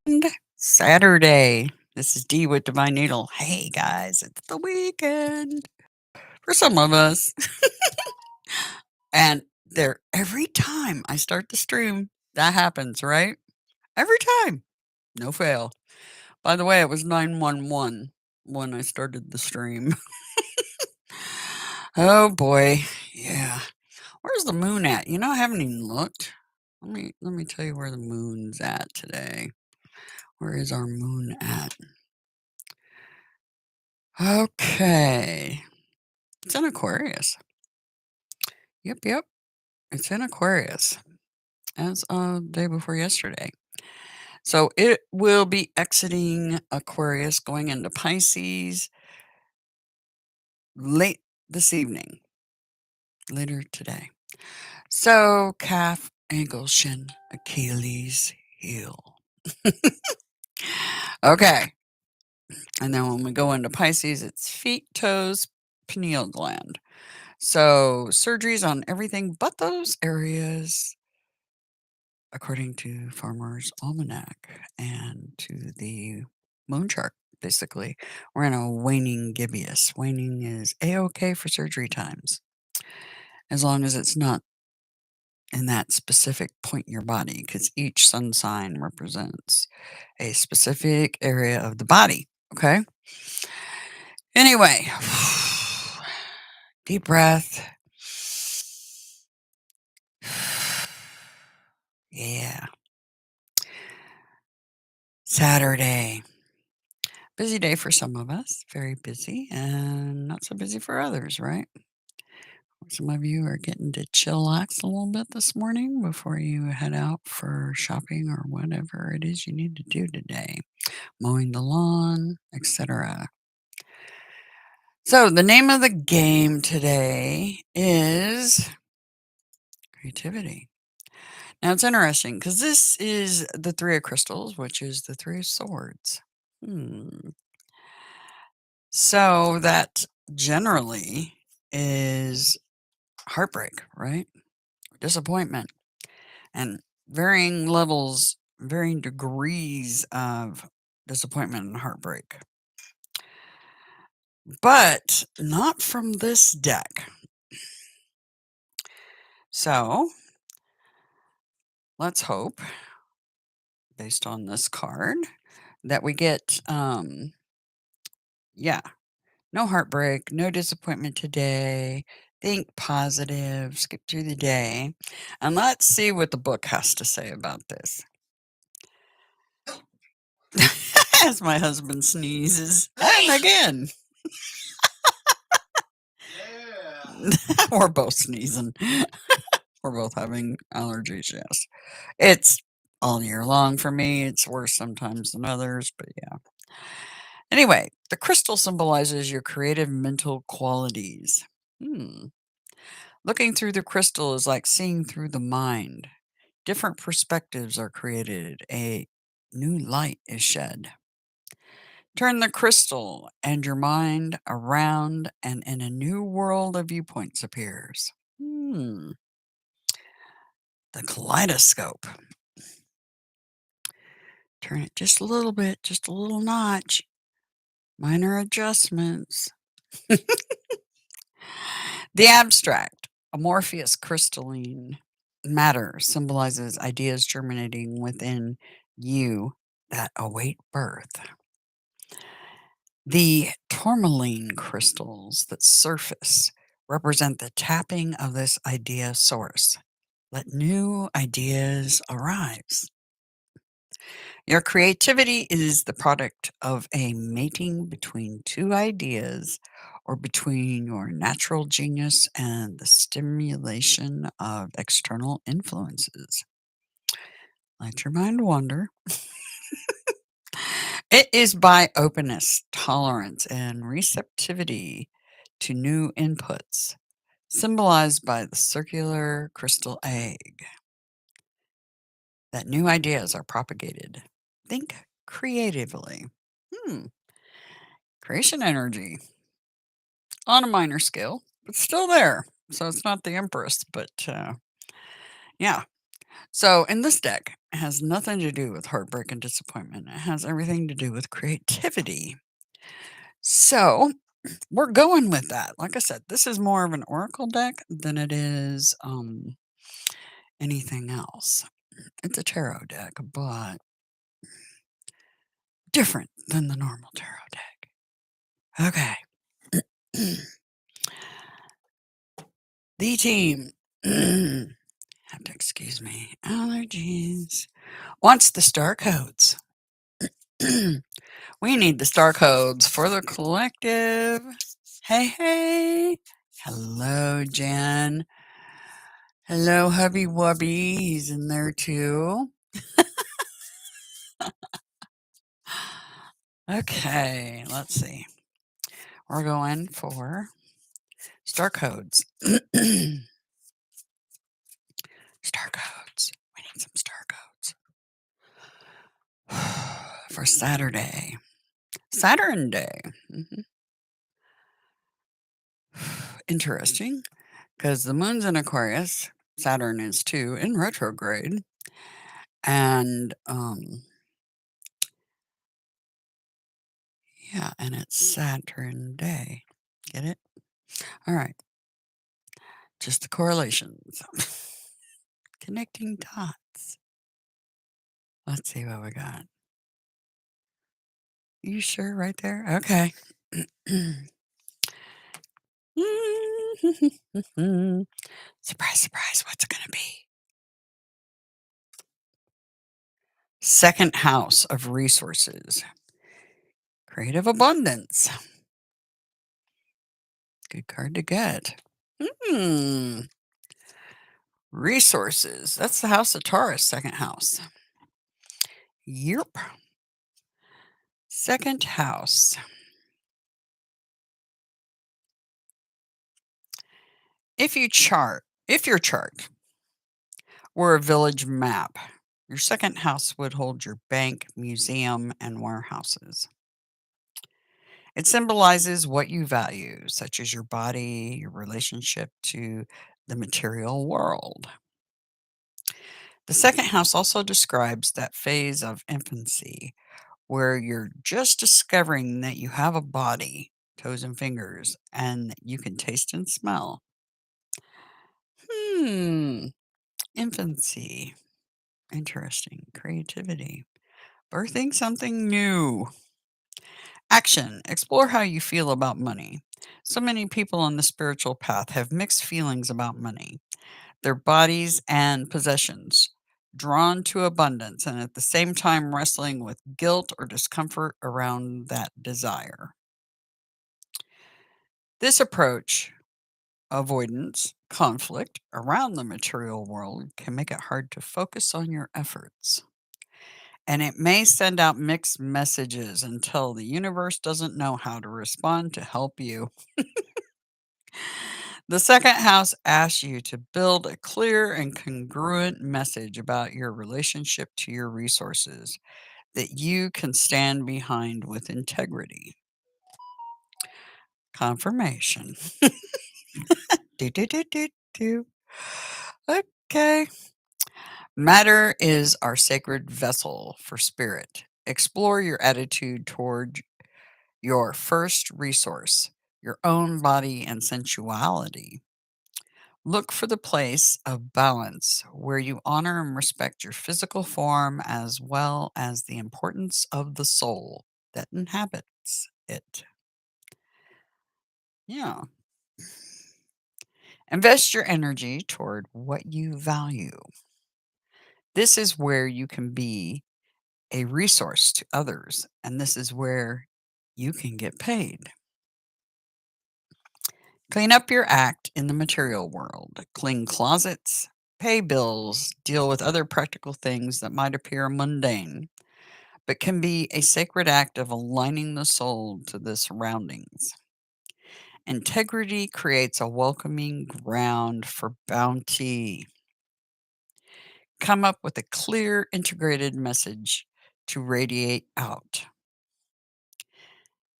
And Saturday. This is Dee with Divine Needle. Hey guys, it's the weekend for some of us. And there every time I start the stream, that happens, right? Every time. No fail. By the way, it was 911 when I started the stream. Oh boy. Yeah. Where's the moon at? I haven't even looked. Let me tell you where the moon's at today. Where is our moon at? Okay. It's in Aquarius. Yep. It's in Aquarius as of day before yesterday. So it will be exiting Aquarius, going into Pisces late this evening, later today. So calf, ankle, shin, Achilles heel. Okay. And then when we go into Pisces, it's feet, toes, pineal gland. So surgeries on everything but those areas, according to Farmer's Almanac and to the moon chart. Basically, we're in a waning gibbous. Waning is a-okay for surgery times, as long as it's not in that specific point in your body, because each sun sign represents a specific area of the body. Okay. Anyway, deep breath. Yeah. Saturday. Busy day for some of us, very busy, and not so busy for others, right? Some of you are getting to chillax a little bit this morning before you head out for shopping or whatever it is you need to do today, mowing the lawn, etc. So, the name of the game today is creativity. Now, it's interesting because this is the Three of Crystals, which is the Three of Swords. So, that generally is heartbreak, right? Disappointment and varying levels, varying degrees of disappointment and heartbreak. But not from this deck. So let's hope, based on this card, that we get, yeah, no heartbreak, no disappointment today. Think positive, skip through the day. And let's see what the book has to say about this. As my husband sneezes. And again. We're both sneezing. We're both having allergies, yes. It's all year long for me. It's worse sometimes than others, but yeah. Anyway, the crystal symbolizes your creative mental qualities. Hmm. Looking through the crystal is like seeing through the mind. Different perspectives are created, a new light is shed. Turn the crystal, and your mind around, and in a new world of viewpoints appears. The kaleidoscope. Turn it just a little bit, just a little notch. Minor adjustments. The abstract, amorphous crystalline matter symbolizes ideas germinating within you that await birth. The tourmaline crystals that surface represent the tapping of this idea source. Let new ideas arise. Your creativity is the product of a mating between two ideas or between your natural genius and the stimulation of external influences. Let your mind wander. It is by openness, tolerance, and receptivity to new inputs, symbolized by the circular crystal egg, that new ideas are propagated. Think creatively. Hmm. Creation energy on a minor scale, but still there. So it's not the Empress, but yeah. So, in this deck, it has nothing to do with heartbreak and disappointment. It has everything to do with creativity. So, we're going with that. Like I said, this is more of an oracle deck than it is anything else. It's a tarot deck, but different than the normal tarot deck. Okay. The team, have to excuse me, allergies, wants the star codes. We need the star codes for the collective. Hey, hey. Hello, Jen. Hello, Hubby Wubby. He's in there too. Okay, let's see. We're going for star codes. Star codes. We need some star codes. For Saturday. Saturn Day. Interesting, because the moon's in Aquarius. Saturn is too in retrograde. And yeah, and it's Saturn Day. Get it? All right. Just the correlations. Connecting dots. Let's see what we got. You sure right there? Okay. Surprise, surprise. What's it going to be? Second house of resources. Creative abundance. Good card to get. Hmm. Resources. That's the house of Taurus, second house. Yep. Second house. If your chart were a village map, your second house would hold your bank, museum, and warehouses. It symbolizes what you value, such as your body, your relationship to the material world. The second house also describes that phase of infancy where you're just discovering that you have a body, toes and fingers, and that you can taste and smell. Hmm, infancy. Interesting. Creativity. Birthing something new. Action. Explore how you feel about money. So many people on the spiritual path have mixed feelings about money, their bodies and possessions, drawn to abundance, and at the same time wrestling with guilt or discomfort around that desire. This approach, avoidance, conflict around the material world, can make it hard to focus on your efforts. And it may send out mixed messages until the universe doesn't know how to respond to help you. The second house asks you to build a clear and congruent message about your relationship to your resources that you can stand behind with integrity. Confirmation. Do, do, do, do, do. Okay. Matter is our sacred vessel for spirit. Explore your attitude toward your first resource, your own body and sensuality. Look for the place of balance where you honor and respect your physical form as well as the importance of the soul that inhabits it. Yeah. Invest your energy toward what you value. This is where you can be a resource to others, and this is where you can get paid. Clean up your act in the material world. Clean closets, pay bills, deal with other practical things that might appear mundane, but can be a sacred act of aligning the soul to the surroundings. Integrity creates a welcoming ground for bounty. Come up with a clear, integrated message to radiate out.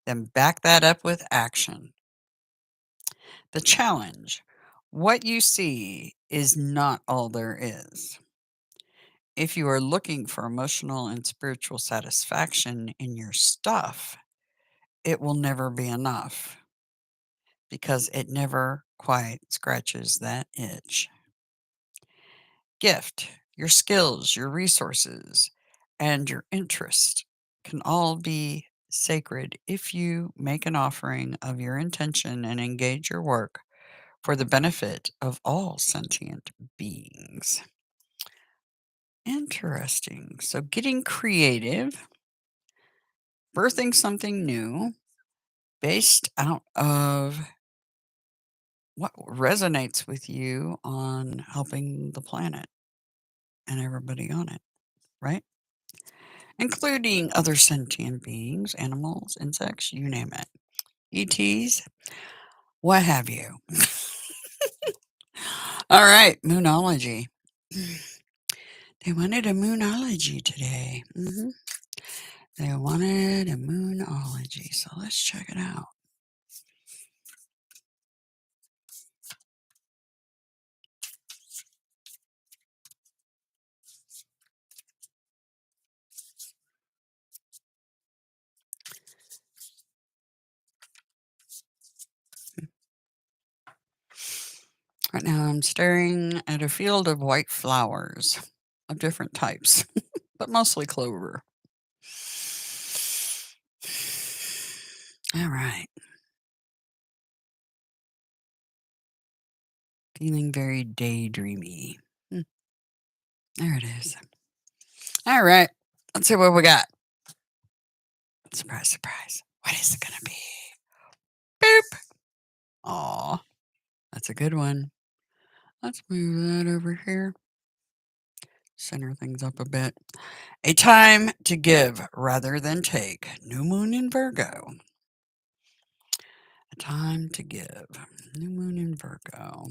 Then back that up with action. The challenge: what you see is not all there is. If you are looking for emotional and spiritual satisfaction in your stuff, it will never be enough because it never quite scratches that itch. Gift, your skills, your resources, and your interest can all be sacred if you make an offering of your intention and engage your work for the benefit of all sentient beings. Interesting. So, getting creative, birthing something new based out of what resonates with you on helping the planet and everybody on it, right? Including other sentient beings, animals, insects, you name it. ETs, what have you. All right, moonology. They wanted a moonology today. They wanted a moonology, so let's check it out. Right now, I'm staring at a field of white flowers of different types, but mostly clover. All right. Feeling very daydreamy. There it is. All right. Let's see what we got. Surprise, surprise. What is it going to be? Boop. Aw, that's a good one. Let's move that over here. Center things up a bit. A time to give rather than take. New moon in Virgo. A time to give. New moon in Virgo.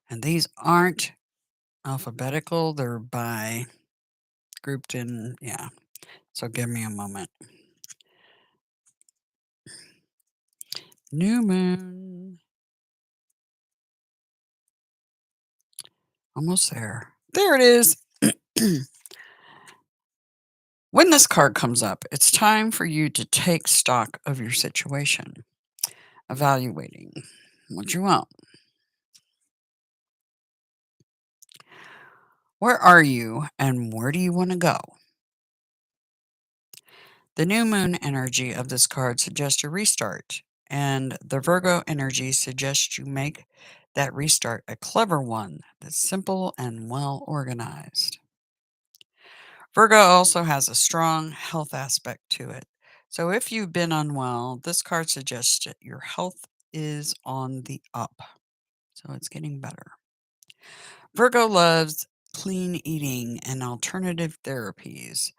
And these aren't alphabetical, they're by grouped in. Yeah. So give me a moment. New moon. Almost there. There it is. When this card comes up, it's time for you to take stock of your situation, evaluating what you want. Where are you and where do you want to go? The new moon energy of this card suggests a restart, and the Virgo energy suggests you make that restart a clever one that's simple and well organized. Virgo also has a strong health aspect to it. So if you've been unwell, this card suggests that your health is on the up. So it's getting better. Virgo loves clean eating and alternative therapies.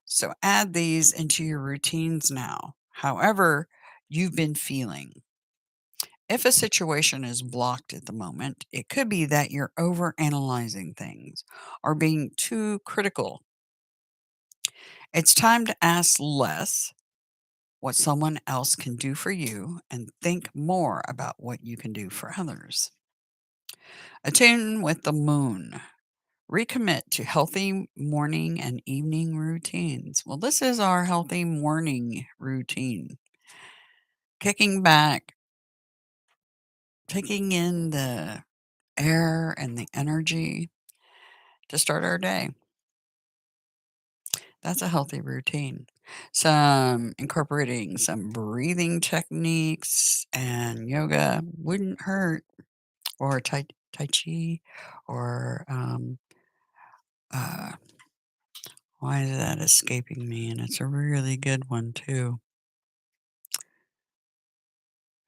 So add these into your routines now, however you've been feeling. If a situation is blocked at the moment, it could be that you're overanalyzing things or being too critical. It's time to ask less what someone else can do for you and think more about what you can do for others. Attune with the moon. Recommit to healthy morning and evening routines. Well, this is our healthy morning routine. Kicking back, taking in the air and the energy to start our day. That's a healthy routine. Some incorporating some breathing techniques and yoga wouldn't hurt, or tai chi, or uh, why is that escaping me? And it's a really good one too.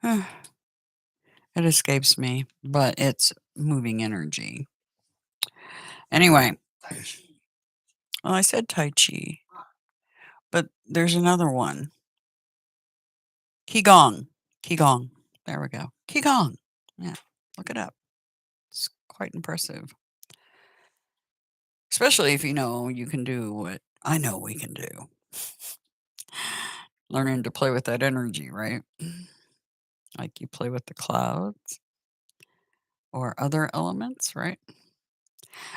It escapes me, but it's moving energy. Anyway, well, I said tai chi, but there's another one. Qigong. Qigong. There we go. Qigong. Yeah, look it up. It's quite impressive. Especially if you know you can do what I know we can do. Learning to play with that energy, right? Like you play with the clouds. or other elements, right?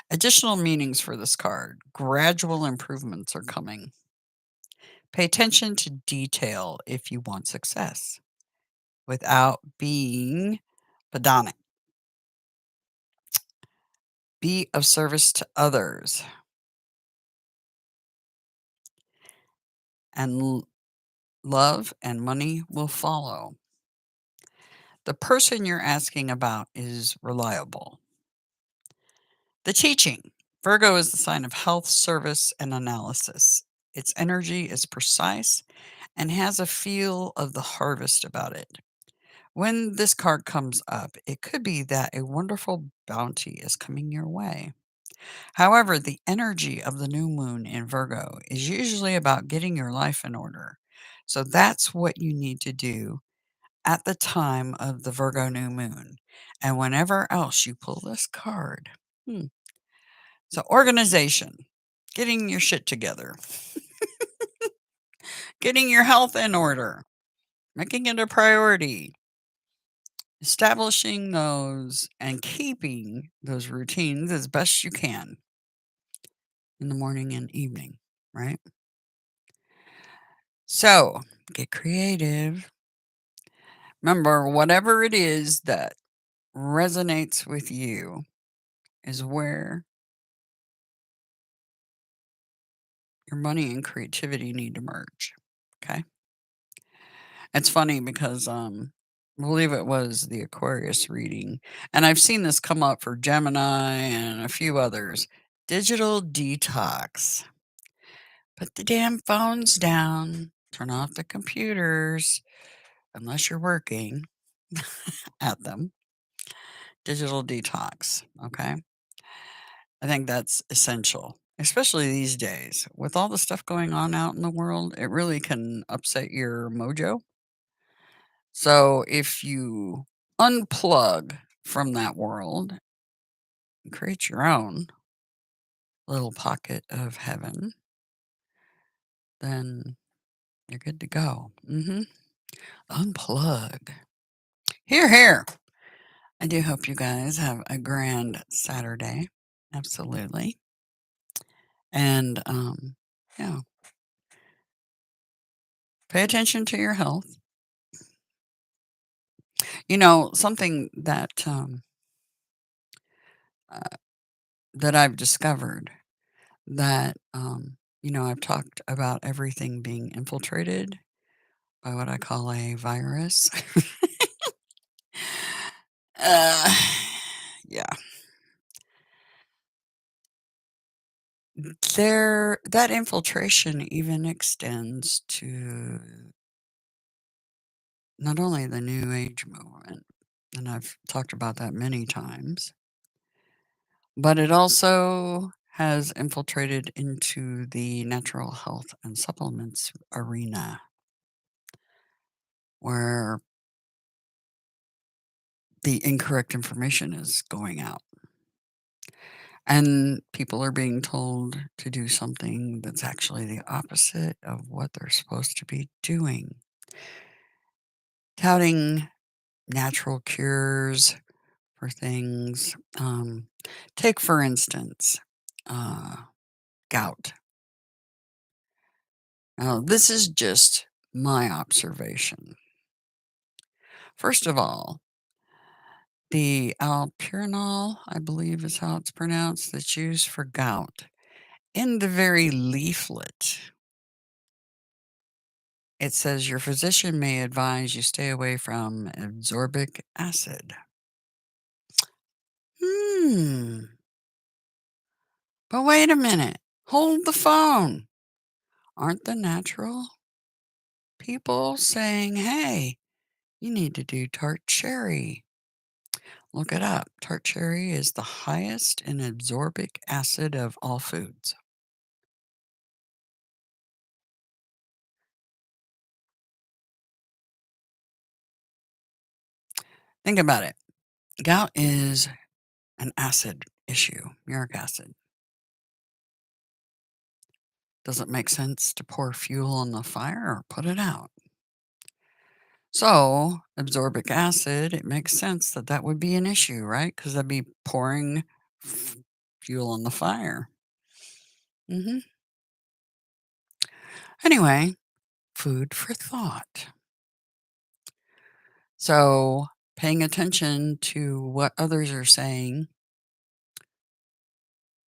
Additional meanings for this card. Gradual improvements are coming. Pay attention to detail if you want success without being pedantic. Be of service to others and love and money will follow. The person you're asking about is reliable. The teaching. Virgo is the sign of health, service, and analysis. Its energy is precise and has a feel of the harvest about it. When this card comes up, it could be that a wonderful bounty is coming your way. However, the energy of the new moon in Virgo is usually about getting your life in order. So that's what you need to do at the time of the Virgo new moon and whenever else you pull this card. Hmm. So, organization, getting your shit together, getting your health in order, making it a priority, establishing those and keeping those routines as best you can in the morning and evening, right? So, get creative. Remember, whatever it is that resonates with you is where your money and creativity need to merge. Okay. It's funny because I believe it was the Aquarius reading, and I've seen this come up for Gemini and a few others. Digital detox. Put the damn phones down. Turn off the computers unless you're working at them. Digital detox. Okay. I think that's essential, especially these days. With all the stuff going on out in the world, it really can upset your mojo. So if you unplug from that world and create your own little pocket of heaven, then you're good to go. Unplug. Here, here. I do hope you guys have a grand Saturday. Absolutely. And yeah, pay attention to your health. You know, something uh, that I've discovered that I've talked about everything being infiltrated by what I call a virus. uh, yeah, that infiltration even extends to not only the New Age movement, and I've talked about that many times, but it also has infiltrated into the natural health and supplements arena where the incorrect information is going out. And people are being told to do something that's actually the opposite of what they're supposed to be doing. Touting natural cures for things. Take, for instance, uh, gout. Now, this is just my observation. First of all, the alpurinol, I believe is how it's pronounced, that's used for gout. In the very leaflet, it says your physician may advise you stay away from absorbic acid. Hmm. But wait a minute. Hold the phone. Aren't the natural people saying, hey, you need to do tart cherry? Look it up. Tart cherry is the highest in absorbic acid of all foods. Think about it. Gout is an acid issue, uric acid. Does it make sense to pour fuel on the fire or put it out? So, absorbic acid, it makes sense that that would be an issue, right? Because that'd be pouring f fuel on the fire. Mhm. Anyway, food for thought. So, paying attention to what others are saying.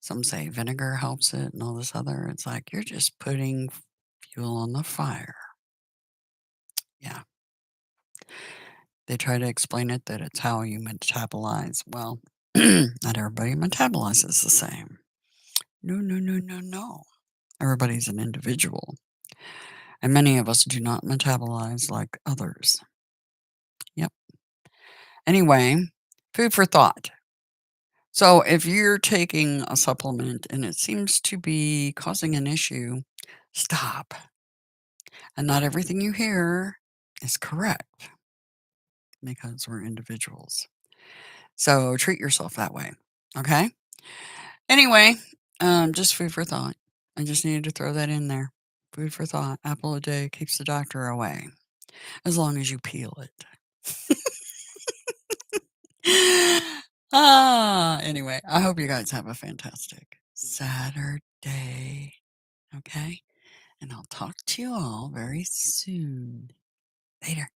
Some say vinegar helps it and all this other. It's like you're just putting fuel on the fire. Yeah. They try to explain it that it's how you metabolize. Well, not everybody metabolizes the same. No, no, no, no, no. Everybody's an individual. And many of us do not metabolize like others. Yep. Anyway, food for thought. So if you're taking a supplement and it seems to be causing an issue, stop. And not everything you hear is correct because we're individuals. So treat yourself that way. Okay. Anyway, just food for thought. I just needed to throw that in there. Food for thought. Apple a day keeps the doctor away, as long as you peel it. Anyway, I hope you guys have a fantastic Saturday. Okay. And I'll talk to you all very soon. Later.